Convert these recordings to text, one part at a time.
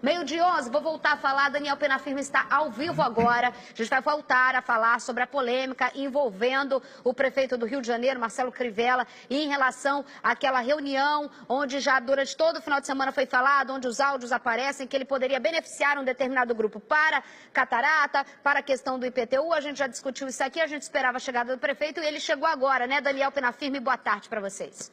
Meio-dia 11, vou voltar a falar, Daniel Penafirme está ao vivo agora. A gente vai voltar a falar sobre a polêmica envolvendo o prefeito do Rio de Janeiro, Marcelo Crivella, e em relação àquela reunião onde já durante todo o final de semana foi falado, onde os áudios aparecem, que ele poderia beneficiar um determinado grupo para catarata, para a questão do IPTU. A gente já discutiu isso aqui, a gente esperava a chegada do prefeito e ele chegou agora, né, Daniel Penafirme? Boa tarde para vocês.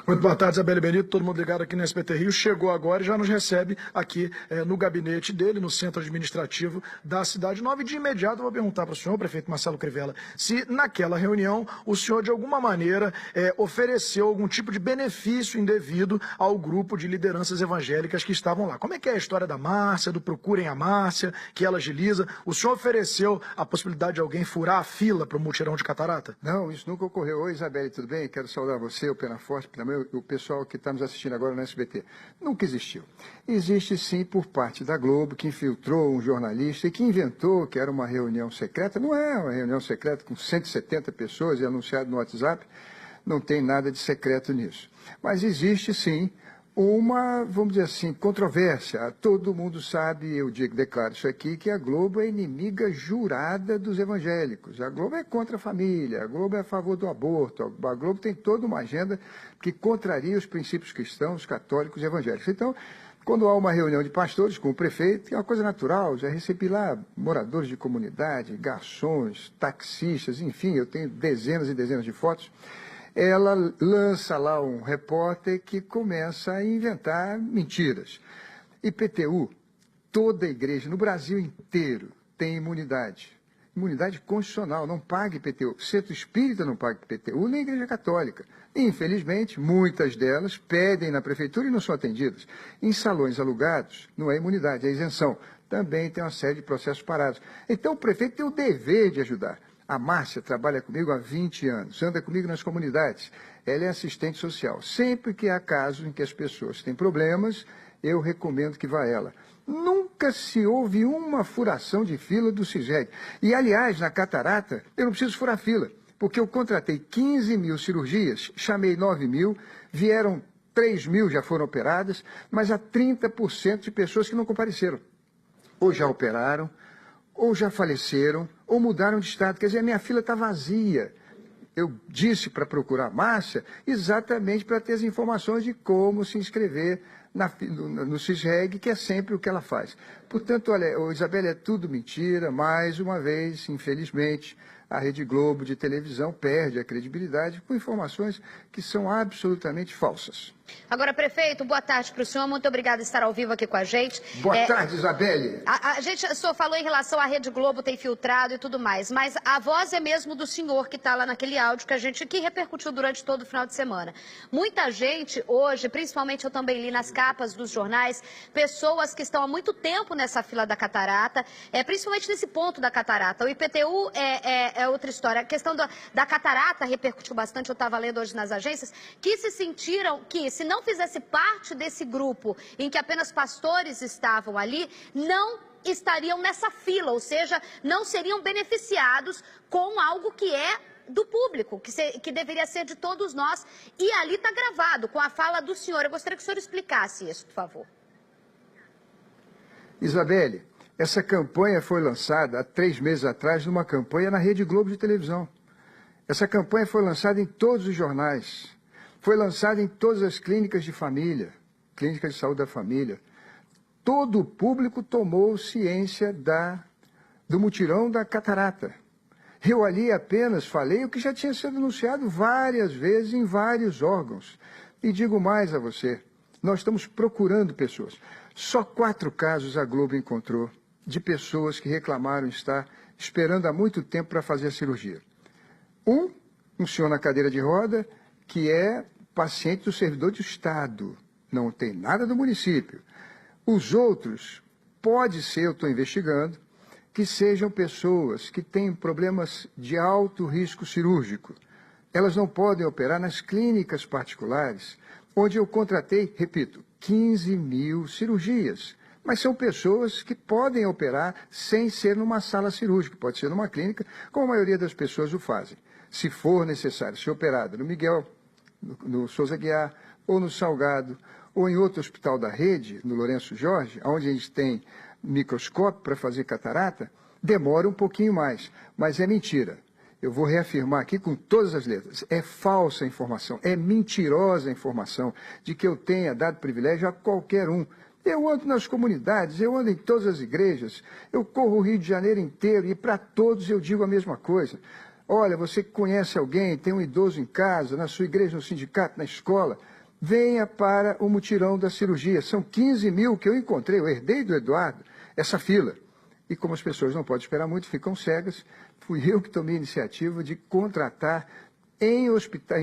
Muito boa tarde, Isabelle Benito, todo mundo ligado aqui no SBT Rio. Chegou agora e já nos recebe aqui no gabinete dele, no centro administrativo da Cidade Nova. E de imediato eu vou perguntar para o senhor, prefeito Marcelo Crivella, se naquela reunião o senhor de alguma maneira ofereceu algum tipo de benefício indevido ao grupo de lideranças evangélicas que estavam lá. Como é que é a história da Márcia, do Procurem a Márcia, que ela agiliza? O senhor ofereceu a possibilidade de alguém furar a fila para o mutirão de catarata? Não, isso nunca ocorreu. Oi, Isabelle, tudo bem? Quero saudar você, o Penaforte, também o pessoal que está nos assistindo agora no SBT. Nunca existiu. Existe sim por parte da Globo, que infiltrou um jornalista e que inventou que era uma reunião secreta. Não é uma reunião secreta com 170 pessoas e anunciado no WhatsApp. Não tem nada de secreto nisso. Mas existe sim uma, vamos dizer assim, controvérsia. Todo mundo sabe, eu declaro isso aqui, que a Globo é inimiga jurada dos evangélicos. A Globo é contra a família, a Globo é a favor do aborto, a Globo tem toda uma agenda que contraria os princípios cristãos, católicos e evangélicos. Então, quando há uma reunião de pastores com o prefeito, que é uma coisa natural, já recebi lá moradores de comunidade, garçons, taxistas, enfim, eu tenho dezenas e dezenas de fotos. Ela lança lá um repórter que começa a inventar mentiras. IPTU, toda a igreja no Brasil inteiro tem imunidade. Imunidade constitucional, não paga IPTU. Centro Espírita não paga IPTU, nem Igreja Católica. Infelizmente, muitas delas pedem na prefeitura e não são atendidas. Em salões alugados, não é imunidade, é isenção. Também tem uma série de processos parados. Então, o prefeito tem o dever de ajudar. A Márcia trabalha comigo há 20 anos, anda comigo nas comunidades. Ela é assistente social. Sempre que há casos em que as pessoas têm problemas, eu recomendo que vá ela. Nunca se houve uma furação de fila do CISREG. E, aliás, na catarata, eu não preciso furar fila, porque eu contratei 15 mil cirurgias, chamei 9 mil, vieram 3 mil, já foram operadas, mas há 30% de pessoas que não compareceram. Ou já operaram, ou já faleceram, ou mudaram de estado. Quer dizer, a minha fila está vazia. Eu disse para procurar a Márcia exatamente para ter as informações de como se inscrever no CISREG, que é sempre o que ela faz. Portanto, olha, Isabelle, é tudo mentira. Mais uma vez, infelizmente, a Rede Globo de televisão perde a credibilidade com informações que são absolutamente falsas. Agora, prefeito, boa tarde para o senhor. Muito obrigada por estar ao vivo aqui com a gente. Boa tarde, Isabelle. O senhor falou em relação à Rede Globo ter filtrado e tudo mais, mas a voz é mesmo do senhor que está lá naquele áudio que repercutiu durante todo o final de semana. Muita gente hoje, principalmente eu também li nas capas dos jornais, pessoas que estão há muito tempo nessa fila da catarata, principalmente nesse ponto da catarata. O IPTU é outra história. A questão da catarata repercutiu bastante, eu estava lendo hoje nas agências, que se sentiram que, se não fizesse parte desse grupo em que apenas pastores estavam ali, não estariam nessa fila, ou seja, não seriam beneficiados com algo que é do público, que deveria ser de todos nós. E ali está gravado, com a fala do senhor. Eu gostaria que o senhor explicasse isso, por favor. Isabelle, essa campanha foi lançada há 3 meses atrás, numa campanha na Rede Globo de televisão. Essa campanha foi lançada em todos os jornais. Foi lançada em todas as clínicas de família, clínicas de saúde da família. Todo o público tomou ciência do mutirão da catarata. Eu ali apenas falei o que já tinha sido anunciado várias vezes em vários órgãos. E digo mais a você, nós estamos procurando pessoas. Só 4 casos a Globo encontrou de pessoas que reclamaram estar esperando há muito tempo para fazer a cirurgia. Um senhor na cadeira de roda, que é paciente do servidor de Estado, não tem nada do município. Os outros, pode ser, eu estou investigando, que sejam pessoas que têm problemas de alto risco cirúrgico. Elas não podem operar nas clínicas particulares, onde eu contratei, repito, 15 mil cirurgias. Mas são pessoas que podem operar sem ser numa sala cirúrgica, pode ser numa clínica, como a maioria das pessoas o fazem. Se for necessário ser operado no Miguel, no Souza Aguiar, ou no Salgado, ou em outro hospital da rede, no Lourenço Jorge, onde a gente tem microscópio para fazer catarata, demora um pouquinho mais, mas é mentira. Eu vou reafirmar aqui com todas as letras, é falsa a informação, é mentirosa a informação de que eu tenha dado privilégio a qualquer um. Eu ando nas comunidades, eu ando em todas as igrejas, eu corro o Rio de Janeiro inteiro e para todos eu digo a mesma coisa. Olha, você que conhece alguém, tem um idoso em casa, na sua igreja, no sindicato, na escola, venha para o mutirão da cirurgia. São 15 mil que eu encontrei, eu herdei do Eduardo essa fila. E como as pessoas não podem esperar muito, ficam cegas, fui eu que tomei a iniciativa de contratar em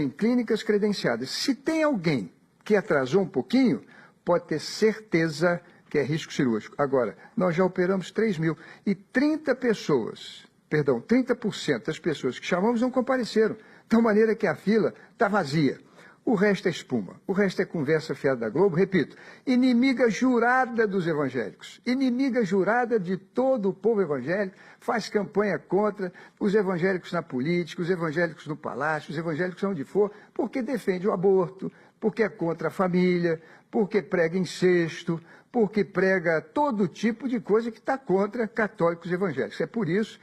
clínicas credenciadas. Se tem alguém que atrasou um pouquinho, pode ter certeza que é risco cirúrgico. Agora, nós já operamos 3 mil e 30% das pessoas que chamamos não compareceram, de maneira que a fila está vazia. O resto é espuma, o resto é conversa fiada da Globo, repito, inimiga jurada dos evangélicos, inimiga jurada de todo o povo evangélico, faz campanha contra os evangélicos na política, os evangélicos no palácio, os evangélicos onde for, porque defende o aborto, porque é contra a família, porque prega incesto, porque prega todo tipo de coisa que está contra católicos evangélicos. É por isso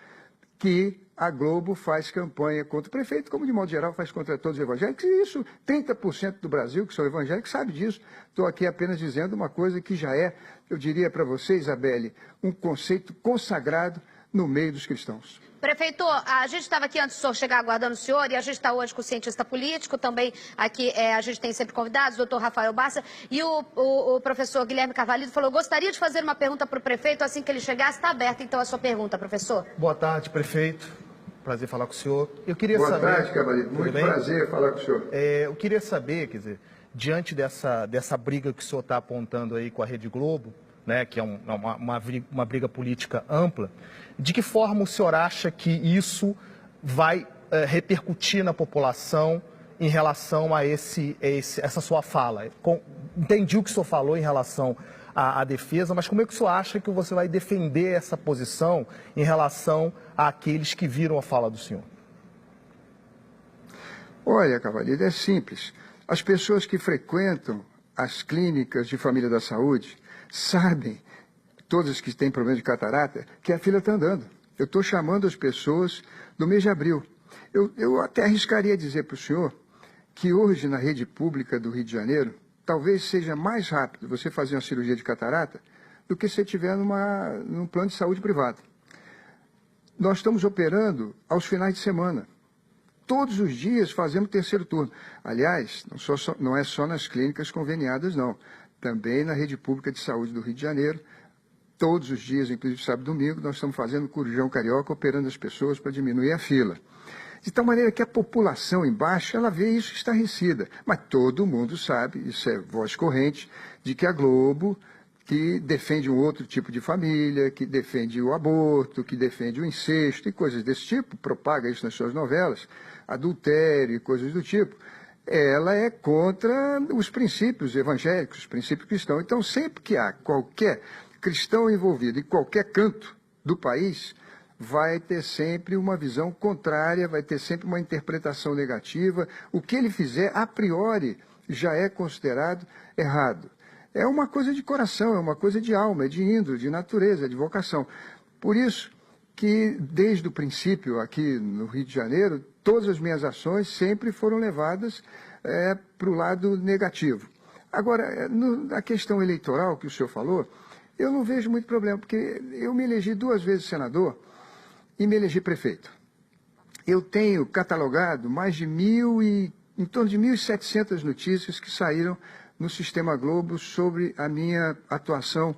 que a Globo faz campanha contra o prefeito, como de modo geral faz contra todos os evangélicos, e isso, 30% do Brasil que são evangélicos sabe disso. Estou aqui apenas dizendo uma coisa que já é, eu diria para você, Isabelle, um conceito consagrado no meio dos cristãos. Prefeito, a gente estava aqui antes do senhor chegar aguardando o senhor, e a gente está hoje com o cientista político, também aqui a gente tem sempre convidados, o doutor Rafael Bassa, e o professor Guilherme Carvalho falou, gostaria de fazer uma pergunta para o prefeito, assim que ele chegasse, está aberta então a sua pergunta, professor. Boa tarde, prefeito. Prazer falar com o senhor. Eu queria Boa saber... tarde, Cavaleiro. Muito prazer falar com o senhor. Eu queria saber, quer dizer, diante dessa briga que o senhor está apontando aí com a Rede Globo, né, que é uma briga política ampla, de que forma o senhor acha que isso vai repercutir na população em relação a essa sua fala? Entendi o que o senhor falou em relação à defesa, mas como é que o senhor acha que você vai defender essa posição em relação àqueles que viram a fala do senhor? Olha, Cavaleiro, é simples. As pessoas que frequentam as clínicas de família da saúde sabem, todas que têm problema de catarata, que a fila está andando. Eu estou chamando as pessoas no mês de abril. Eu até arriscaria dizer para o senhor que hoje na rede pública do Rio de Janeiro, talvez seja mais rápido você fazer uma cirurgia de catarata do que se estiver num plano de saúde privado. Nós estamos operando aos finais de semana. Todos os dias fazemos terceiro turno. Aliás, não é só nas clínicas conveniadas, não. Também na rede pública de saúde do Rio de Janeiro, todos os dias, inclusive sábado e domingo, nós estamos fazendo corujão carioca, operando as pessoas para diminuir a fila. De tal maneira que a população embaixo, ela vê isso estarrecida. Mas todo mundo sabe, isso é voz corrente, de que a Globo, que defende um outro tipo de família, que defende o aborto, que defende o incesto e coisas desse tipo, propaga isso nas suas novelas, adultério e coisas do tipo, ela é contra os princípios evangélicos, os princípios cristãos. Então, sempre que há qualquer cristão envolvido em qualquer canto do país, vai ter sempre uma visão contrária, vai ter sempre uma interpretação negativa. O que ele fizer, a priori, já é considerado errado. É uma coisa de coração, é uma coisa de alma, é de índole, de natureza, de vocação. Por isso que, desde o princípio, aqui no Rio de Janeiro, todas as minhas ações sempre foram levadas para o lado negativo. Agora, na questão eleitoral que o senhor falou, eu não vejo muito problema, porque eu me elegi 2 vezes senador e me elegi prefeito. Eu tenho catalogado mais de em torno de 1.700 notícias que saíram no Sistema Globo sobre a minha atuação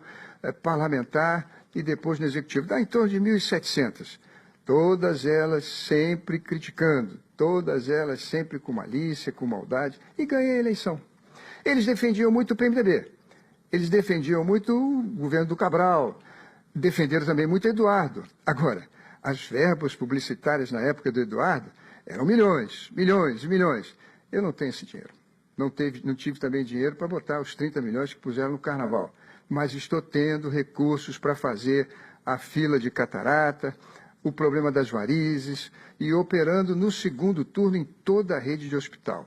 parlamentar e depois no Executivo. Dá em torno de 1.700. Todas elas sempre criticando, todas elas sempre com malícia, com maldade, e ganhei a eleição. Eles defendiam muito o PMDB, eles defendiam muito o governo do Cabral, defenderam também muito Eduardo. Agora, as verbas publicitárias na época do Eduardo eram milhões, milhões e milhões. Eu não tenho esse dinheiro. Não tive também dinheiro para botar os 30 milhões que puseram no Carnaval. Mas estou tendo recursos para fazer a fila de catarata, o problema das varizes e operando no segundo turno em toda a rede de hospital.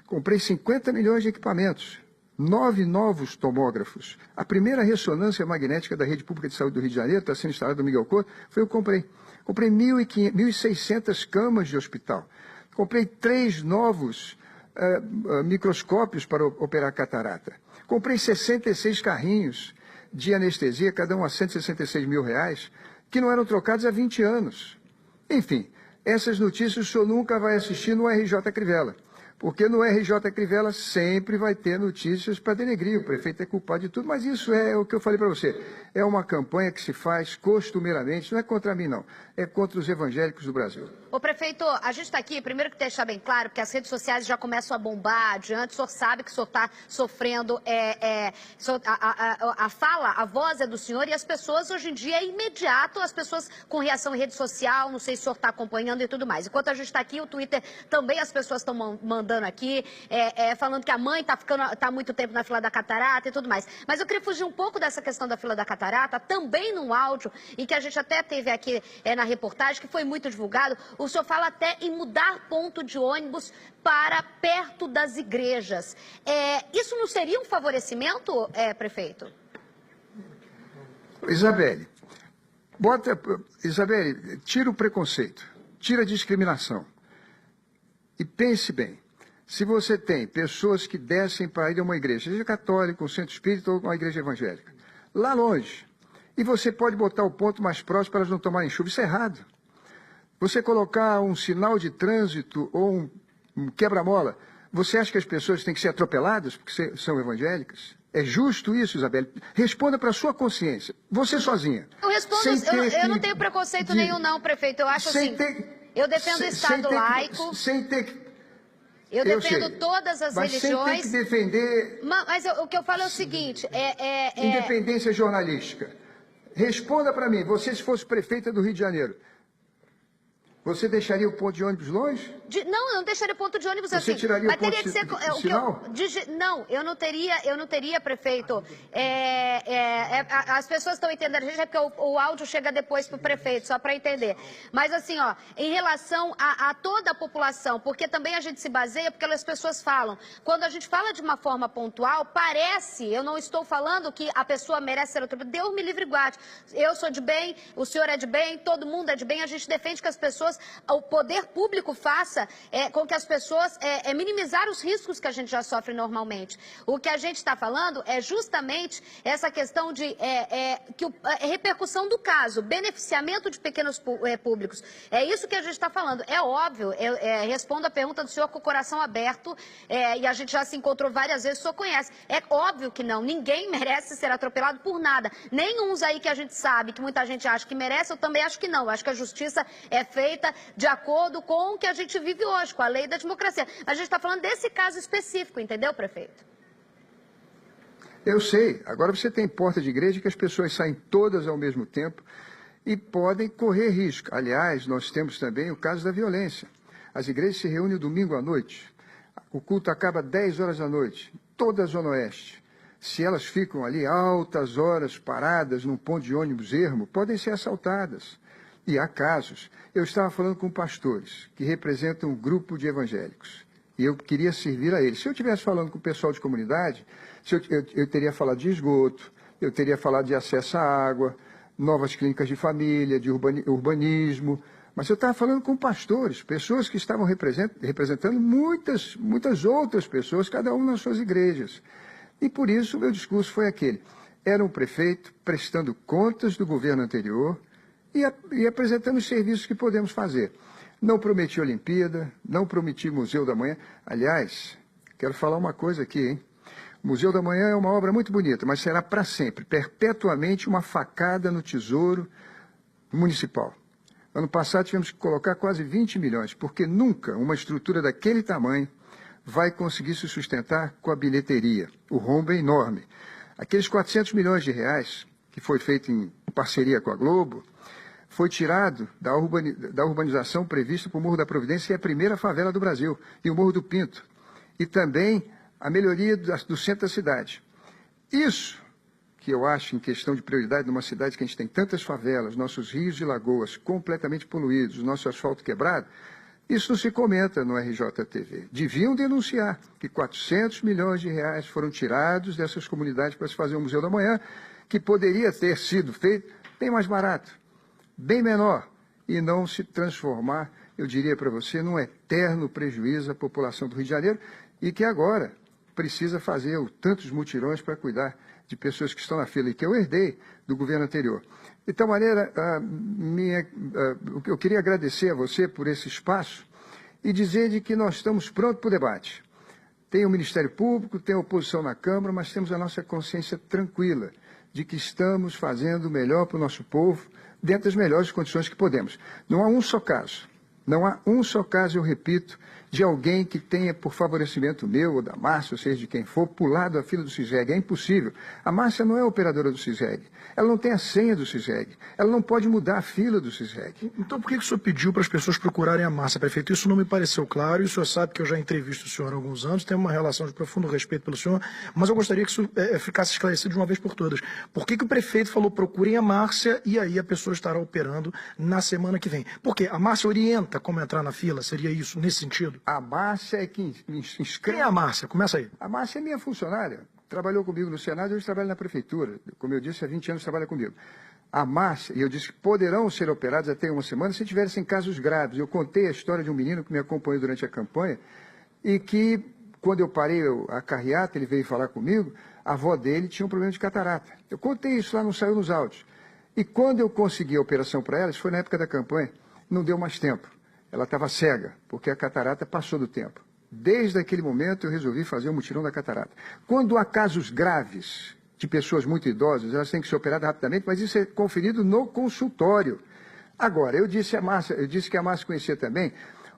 Comprei 50 milhões de equipamentos 9 novos tomógrafos. A primeira ressonância magnética da rede pública de saúde do Rio de Janeiro, está sendo instalada no Miguel Couto, foi eu comprei. Comprei 1.600 camas de hospital. Comprei 3 novos microscópios para operar catarata. Comprei 66 carrinhos de anestesia, cada um a R$166 mil, que não eram trocados há 20 anos. Enfim, essas notícias o senhor nunca vai assistir no RJ Crivella, porque no RJ Crivella sempre vai ter notícias para denegrir, o prefeito é culpado de tudo, mas isso é o que eu falei para você, é uma campanha que se faz costumeiramente, não é contra mim não, é contra os evangélicos do Brasil. Ô prefeito, a gente está aqui, primeiro que deixar bem claro, porque as redes sociais já começam a bombar adiante, o senhor sabe que o senhor está sofrendo, a voz é do senhor e as pessoas hoje em dia é imediato, as pessoas com reação em rede social, não sei se o senhor está acompanhando e tudo mais. Enquanto a gente está aqui, o Twitter também as pessoas estão mandando aqui, falando que a mãe está há muito tempo na fila da catarata e tudo mais. Mas eu queria fugir um pouco dessa questão da fila da catarata, também num áudio, e que a gente até teve aqui na reportagem, que foi muito divulgado. O senhor fala até em mudar ponto de ônibus para perto das igrejas. Isso não seria um favorecimento, prefeito? Isabelle, tira o preconceito, tira a discriminação. E pense bem, se você tem pessoas que descem para ir a uma igreja, seja católica, um centro espírita ou uma igreja evangélica, lá longe, e você pode botar o ponto mais próximo para elas não tomarem chuva, isso é errado. Você colocar um sinal de trânsito ou um quebra-mola, você acha que as pessoas têm que ser atropeladas porque são evangélicas? É justo isso, Isabelle? Responda para a sua consciência. Você sozinha. Eu respondo, eu não tenho preconceito nenhum não, prefeito. Eu acho assim, eu defendo o Estado laico. Eu defendo todas as religiões. Sem ter que defender... Mas o que eu falo é o seguinte, Independência jornalística. Responda para mim, você se fosse prefeita do Rio de Janeiro, você deixaria o ponto de ônibus longe? Não, eu não deixaria o ponto de ônibus assim. Você tiraria o ponto de sinal? Não, eu não teria, prefeito. As pessoas estão entendendo, a gente, é porque o áudio chega depois para o prefeito, só para entender. Mas assim, ó, em relação a toda a população, porque também a gente se baseia, porque as pessoas falam. Quando a gente fala de uma forma pontual, parece, eu não estou falando que a pessoa merece ser atropelada. Deus me livre e guarde. Eu sou de bem, o senhor é de bem, todo mundo é de bem, a gente defende que as pessoas, o poder público faça com que as pessoas minimizar os riscos que a gente já sofre normalmente. O que a gente está falando é justamente essa questão de repercussão do caso, beneficiamento de pequenos públicos. É isso que a gente está falando. É óbvio, respondo a pergunta do senhor com o coração aberto, e a gente já se encontrou várias vezes, o senhor conhece. É óbvio que não, ninguém merece ser atropelado por nada. Nem uns aí que a gente sabe, que muita gente acha que merece, eu também acho que não. Eu acho que a justiça é feita de acordo com o que a gente vive hoje, com a lei da democracia. A gente está falando desse caso específico, entendeu, prefeito? Eu sei. Agora você tem porta de igreja que as pessoas saem todas ao mesmo tempo e podem correr risco. Aliás, nós temos também o caso da violência. As igrejas se reúnem domingo à noite. O culto acaba 10 horas da noite, toda a Zona Oeste. Se elas ficam ali altas horas paradas num ponto de ônibus ermo, podem ser assaltadas. E há casos. Eu estava falando com pastores que representam um grupo de evangélicos. E eu queria servir a eles. Se eu estivesse falando com o pessoal de comunidade, eu teria falado de esgoto, eu teria falado de acesso à água, novas clínicas de família, de urbanismo. Mas eu estava falando com pastores, pessoas que estavam representando muitas outras pessoas, cada um nas suas igrejas. E por isso o meu discurso foi aquele. Era um prefeito prestando contas do governo anterior, e apresentando os serviços que podemos fazer. Não prometi Olimpíada, não prometi Museu da Manhã. Aliás, quero falar uma coisa aqui, hein? O Museu da Manhã é uma obra muito bonita, mas será para sempre, perpetuamente, uma facada no tesouro municipal. Ano passado tivemos que colocar quase 20 milhões, porque nunca uma estrutura daquele tamanho vai conseguir se sustentar com a bilheteria. O rombo é enorme. Aqueles 400 milhões de reais, que foi feito em parceria com a Globo, foi tirado da urbanização prevista para o Morro da Providência, que é a primeira favela do Brasil, e o Morro do Pinto. E também a melhoria do centro da cidade. Isso que eu acho em questão de prioridade numa cidade que a gente tem tantas favelas, nossos rios e lagoas completamente poluídos, nosso asfalto quebrado, Isso não se comenta no RJTV. Deviam denunciar que 400 milhões de reais foram tirados dessas comunidades para se fazer o Museu da Manhã, que poderia ter sido feito bem mais barato, bem menor, e não se transformar, eu diria para você, num eterno prejuízo à população do Rio de Janeiro, e que agora precisa fazer tantos mutirões para cuidar de pessoas que estão na fila, e que eu herdei do governo anterior. De tal maneira, eu queria agradecer a você por esse espaço e dizer de que nós estamos prontos para o debate. Tem o Ministério Público, tem a oposição na Câmara, mas temos a nossa consciência tranquila de que estamos fazendo o melhor para o nosso povo, dentro das melhores condições que podemos. Não há um só caso, eu repito, de alguém que tenha, por favorecimento meu ou da Márcia, ou seja, de quem for, pulado a fila do CISEG. É impossível. A Márcia não é operadora do CISEG. Ela não tem a senha do CISEG. Ela não pode mudar a fila do CISEG. Então por que o senhor pediu para as pessoas procurarem a Márcia, prefeito? Isso não me pareceu claro, e o senhor sabe que eu já entrevisto o senhor há alguns anos, tenho uma relação de profundo respeito pelo senhor, mas eu gostaria que isso ficasse esclarecido de uma vez por todas. Por que o prefeito falou procurem a Márcia e aí a pessoa estará operando na semana que vem? Porque a Márcia orienta como entrar na fila? Seria isso, nesse sentido? A Márcia é quem me inscreve. Quem é a Márcia? Começa aí. A Márcia é minha funcionária. Trabalhou comigo no Senado e hoje trabalha na Prefeitura. Como eu disse, há 20 anos trabalha comigo. A Márcia, e eu disse que poderão ser operados até uma semana se tivessem casos graves. Eu contei a história de um menino que me acompanhou durante a campanha e que, quando eu parei a carreata, ele veio falar comigo, a avó dele tinha um problema de catarata. Eu contei isso lá, não saiu nos áudios. E quando eu consegui a operação para ela, isso foi na época da campanha, não deu mais tempo. Ela estava cega, porque a catarata passou do tempo. Desde aquele momento eu resolvi fazer o mutirão da catarata. Quando há casos graves de pessoas muito idosas, elas têm que ser operadas rapidamente, mas isso é conferido no consultório. Agora, eu disse que a Márcia conhecia também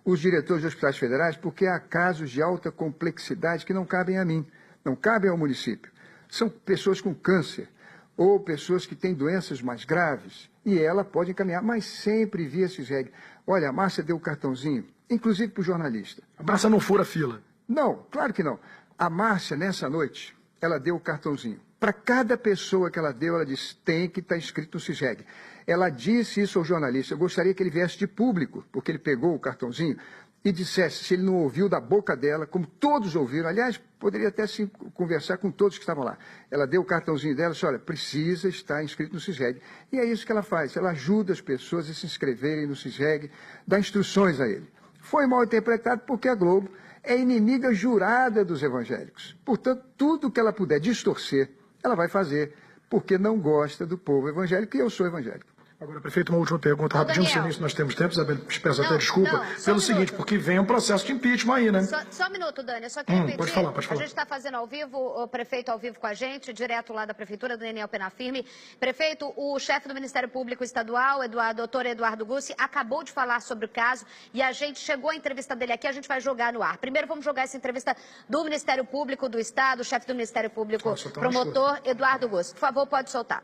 os diretores de hospitais federais, porque há casos de alta complexidade que não cabem a mim, não cabem ao município. São pessoas com câncer ou pessoas que têm doenças mais graves, e ela pode encaminhar, mas sempre via CISEG. Olha, a Márcia deu o cartãozinho, inclusive para o jornalista. A Márcia não fura fila? Não, claro que não. A Márcia, nessa noite, ela deu o cartãozinho. Para cada pessoa que ela deu, ela disse, tem que estar inscrito no CISEG. Ela disse isso ao jornalista. Eu gostaria que ele viesse de público, porque ele pegou o cartãozinho, e dissesse, se ele não ouviu da boca dela, como todos ouviram, aliás, poderia até sim conversar com todos que estavam lá. Ela deu o cartãozinho dela e disse, olha, precisa estar inscrito no CISEG. E é isso que ela faz, ela ajuda as pessoas a se inscreverem no CISEG, dá instruções a ele. Foi mal interpretado porque a Globo é inimiga jurada dos evangélicos. Portanto, tudo que ela puder distorcer, ela vai fazer, porque não gosta do povo evangélico, e eu sou evangélico. Agora, prefeito, uma última pergunta rapidinho, se nisso nós temos tempo, Isabel, peço até desculpa, pelo seguinte, porque vem um processo de impeachment aí, né? Só um minuto, Dani, eu só queria pedir, pode falar. A gente está fazendo ao vivo, o prefeito ao vivo com a gente, direto lá da Prefeitura, do Daniel Penafirme. Prefeito, o chefe do Ministério Público Estadual, doutor Eduardo Gussi, acabou de falar sobre o caso e a gente chegou a entrevista dele aqui, a gente vai jogar no ar. Primeiro vamos jogar essa entrevista do Ministério Público do Estado, o chefe do Ministério Público, promotor Eduardo Gussi. Por favor, pode soltar.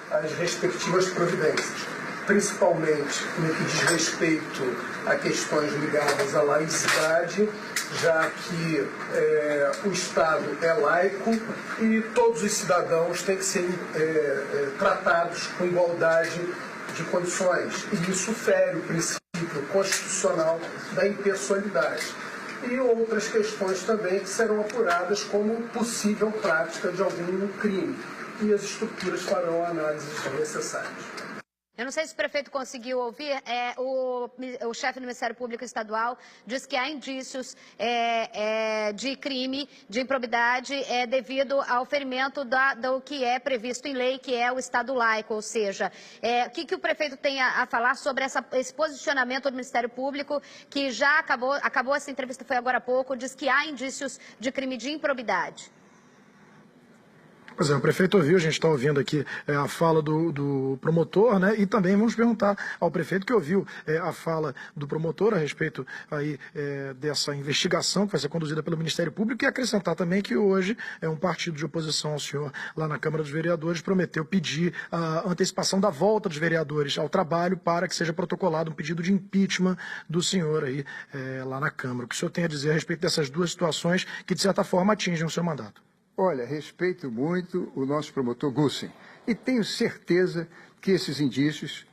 As respectivas providências, principalmente no que diz respeito a questões ligadas à laicidade, já que o Estado é laico e todos os cidadãos têm que ser tratados com igualdade de condições. E isso fere o princípio constitucional da impessoalidade. E outras questões também que serão apuradas como possível prática de algum crime. E as estruturas farão análises necessárias. Eu não sei se o prefeito conseguiu ouvir, o chefe do Ministério Público Estadual diz que há indícios de crime, de improbidade, devido ao ferimento do que é previsto em lei, que é o Estado laico, ou seja, o que o prefeito tem a falar sobre esse posicionamento do Ministério Público, que já acabou essa entrevista, foi agora há pouco, diz que há indícios de crime de improbidade. Pois é, o prefeito ouviu, a gente está ouvindo aqui a fala do promotor, né? E também vamos perguntar ao prefeito que ouviu a fala do promotor a respeito aí dessa investigação que vai ser conduzida pelo Ministério Público, e acrescentar também que hoje um partido de oposição ao senhor lá na Câmara dos Vereadores prometeu pedir a antecipação da volta dos vereadores ao trabalho para que seja protocolado um pedido de impeachment do senhor aí lá na Câmara. O que o senhor tem a dizer a respeito dessas duas situações que, de certa forma, atingem o seu mandato? Olha, respeito muito o nosso promotor Gussi e tenho certeza que esses indícios,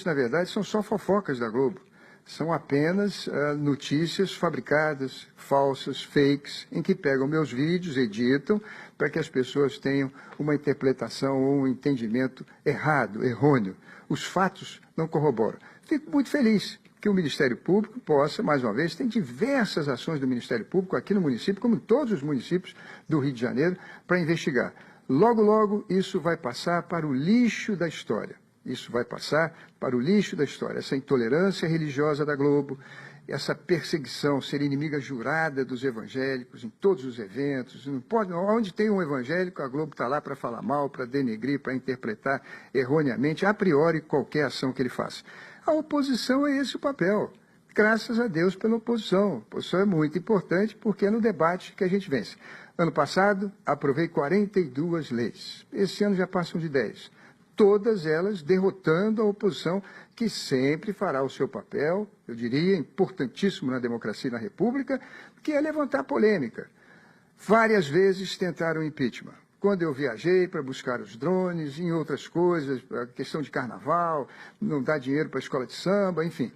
na verdade, são só fofocas da Globo. São apenas notícias fabricadas, falsas, fakes, em que pegam meus vídeos, editam, para que as pessoas tenham uma interpretação ou um entendimento errado, errôneo. Os fatos não corroboram. Fico muito feliz que o Ministério Público possa, mais uma vez, tem diversas ações do Ministério Público aqui no município, como em todos os municípios do Rio de Janeiro, para investigar. Logo, logo, isso vai passar para o lixo da história. Isso vai passar para o lixo da história. Essa intolerância religiosa da Globo, essa perseguição, ser inimiga jurada dos evangélicos em todos os eventos. Não pode, onde tem um evangélico, a Globo está lá para falar mal, para denegrir, para interpretar erroneamente, a priori, qualquer ação que ele faça. A oposição é esse o papel. Graças a Deus pela oposição. A oposição é muito importante porque é no debate que a gente vence. Ano passado, aprovei 42 leis. Esse ano já passam de 10. Todas elas derrotando a oposição, que sempre fará o seu papel, eu diria, importantíssimo na democracia e na república, que é levantar polêmica. Várias vezes tentaram impeachment. Quando eu viajei para buscar os drones, em outras coisas, a questão de carnaval, não dá dinheiro para a escola de samba, enfim.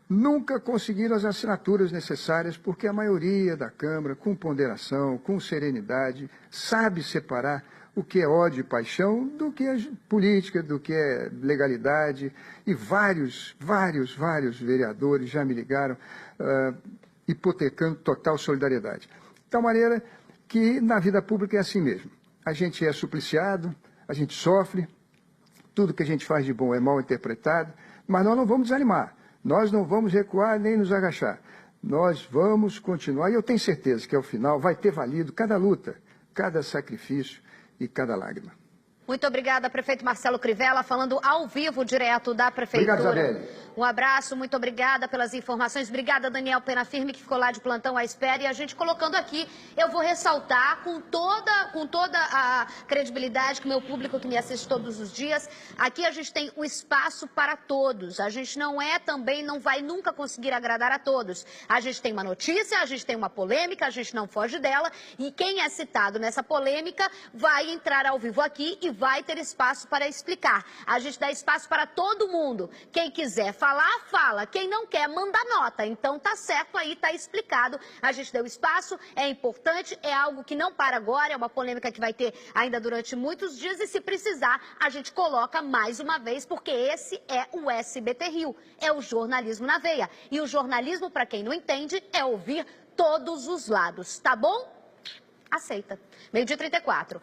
Nunca conseguiram as assinaturas necessárias, porque a maioria da Câmara, com ponderação, com serenidade, sabe separar o que é ódio e paixão do que é política, do que é legalidade. E vários vereadores já me ligaram hipotecando total solidariedade. De tal maneira que na vida pública é assim mesmo. A gente é supliciado, a gente sofre, tudo que a gente faz de bom é mal interpretado, mas nós não vamos desanimar, nós não vamos recuar nem nos agachar. Nós vamos continuar, e eu tenho certeza que ao final vai ter valido cada luta, cada sacrifício e cada lágrima. Muito obrigada, prefeito Marcelo Crivella, falando ao vivo, direto da Prefeitura. Obrigado, Isabelle. Um abraço, muito obrigada pelas informações. Obrigada, Daniel Penafirme, que ficou lá de plantão à espera. E a gente colocando aqui, eu vou ressaltar com toda a credibilidade que meu público que me assiste todos os dias, aqui a gente tem um espaço para todos. A gente não vai nunca conseguir agradar a todos. A gente tem uma notícia, a gente tem uma polêmica, a gente não foge dela. E quem é citado nessa polêmica vai entrar ao vivo aqui e vai ter espaço para explicar. A gente dá espaço para todo mundo. Quem quiser falar, fala. Quem não quer, manda nota. Então tá certo aí, tá explicado. A gente deu espaço, é importante, é algo que não para agora, é uma polêmica que vai ter ainda durante muitos dias e se precisar, a gente coloca mais uma vez, porque esse é o SBT Rio, é o jornalismo na veia. E o jornalismo, para quem não entende, é ouvir todos os lados, tá bom? Aceita. 12h34.